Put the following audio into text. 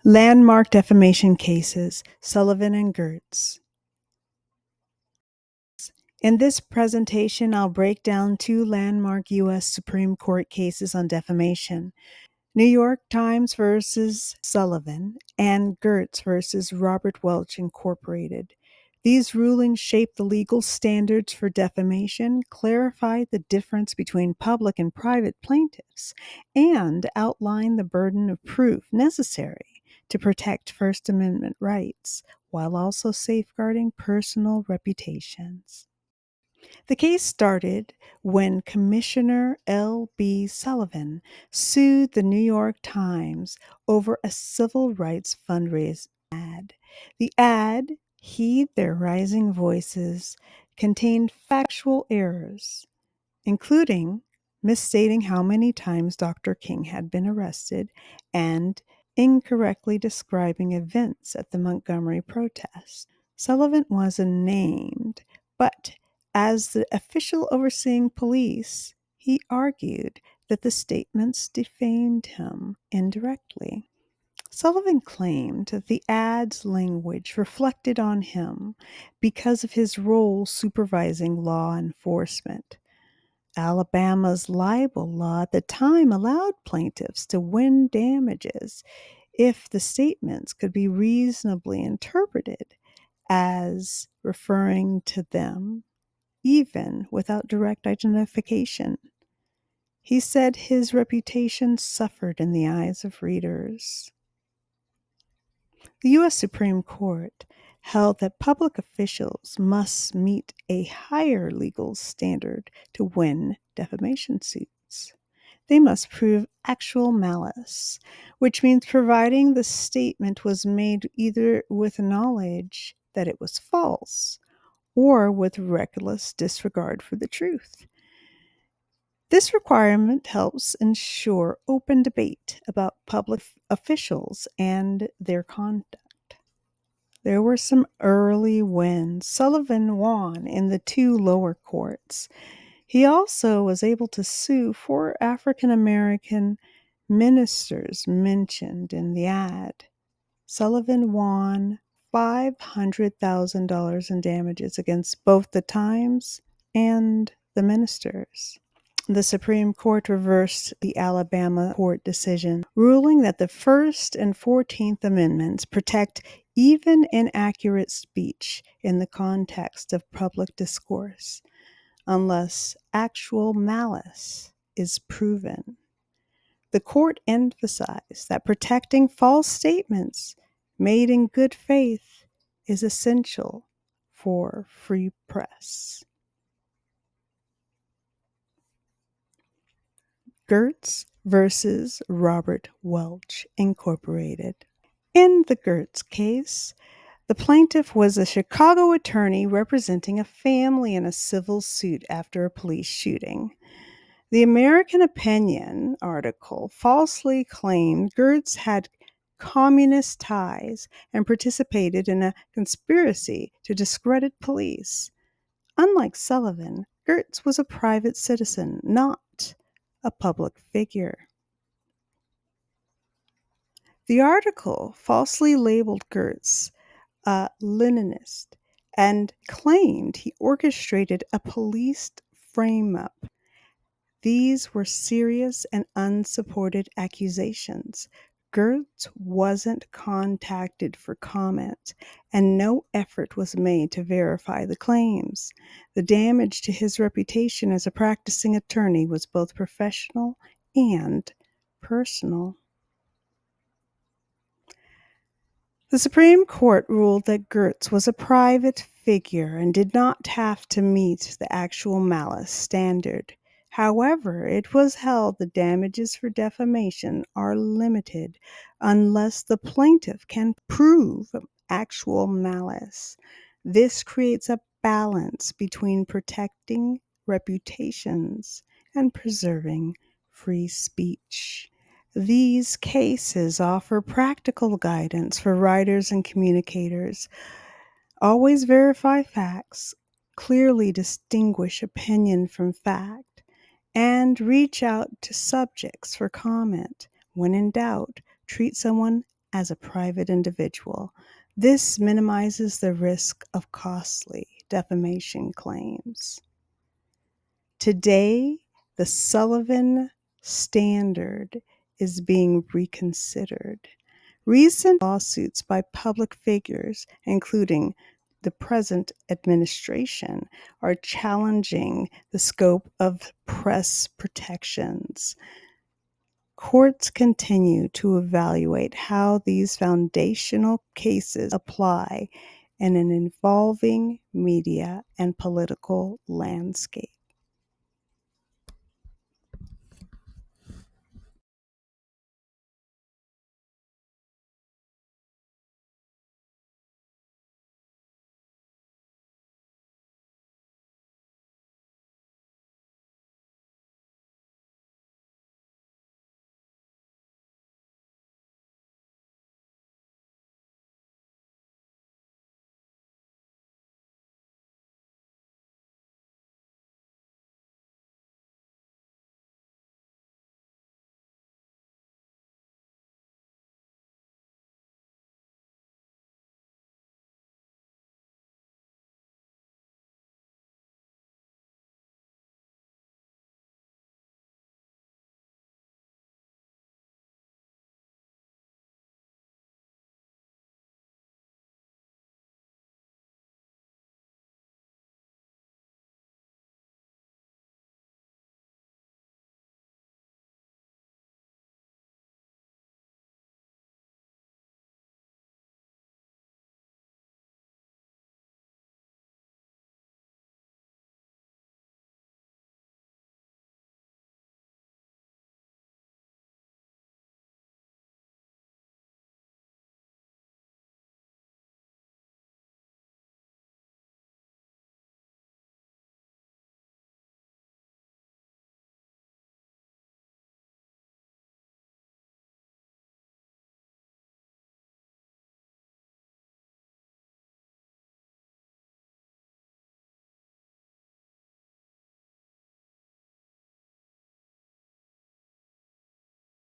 Landmark defamation cases, Sullivan and Gertz. In this presentation, I'll break down two landmark U.S. Supreme Court cases on defamation: New York Times versus Sullivan and Gertz versus Robert Welch Incorporated. These rulings shaped the legal standards for defamation, clarified the difference between public and private plaintiffs, and outlined the burden of proof necessary to protect First Amendment rights while also safeguarding personal reputations. The case started when Commissioner L.B. Sullivan sued the New York Times over a civil rights fundraising ad. The ad, Heed Their Rising Voices, contained factual errors, including misstating how many times Dr. King had been arrested and incorrectly describing events at the Montgomery protest. Sullivan wasn't named, but as the official overseeing police, he argued that the statements defamed him indirectly. Sullivan claimed that the ad's language reflected on him because of his role supervising law enforcement. Alabama's libel law at the time allowed plaintiffs to win damages if the statements could be reasonably interpreted as referring to them, even without direct identification. He said his reputation suffered in the eyes of readers. The U.S. Supreme Court held that public officials must meet a higher legal standard to win defamation suits. They must prove actual malice, which means providing the statement was made either with knowledge that it was false or with reckless disregard for the truth. This requirement helps ensure open debate about public officials and their conduct. There were some early wins. Sullivan won in the two lower courts. He also was able to sue 4 African American ministers mentioned in the ad. Sullivan won $500,000 in damages against both the Times and the ministers. The Supreme Court reversed the Alabama court decision, ruling that the First and 14th Amendments protect even inaccurate speech in the context of public discourse, unless actual malice is proven. The court emphasized that protecting false statements made in good faith is essential for free press. Gertz versus Robert Welch Incorporated. In the Gertz case, the plaintiff was a Chicago attorney representing a family in a civil suit after a police shooting. The American Opinion article falsely claimed Gertz had communist ties and participated in a conspiracy to discredit police. Unlike Sullivan, Gertz was a private citizen, not a public figure. The article falsely labeled Gertz a Leninist and claimed he orchestrated a police frame-up. These were serious and unsupported accusations. Gertz wasn't contacted for comment, and no effort was made to verify the claims. The damage to his reputation as a practicing attorney was both professional and personal. The Supreme Court ruled that Gertz was a private figure and did not have to meet the actual malice standard. However, it was held the damages for defamation are limited unless the plaintiff can prove actual malice. This creates a balance between protecting reputations and preserving free speech. These cases offer practical guidance for writers and communicators. Always verify facts, clearly distinguish opinion from fact, and reach out to subjects for comment. When in doubt, treat someone as a private individual. This minimizes the risk of costly defamation claims. Today, the Sullivan standard is being reconsidered. Recent lawsuits by public figures, including the present administration, are challenging the scope of press protections. Courts continue to evaluate how these foundational cases apply in an evolving media and political landscape.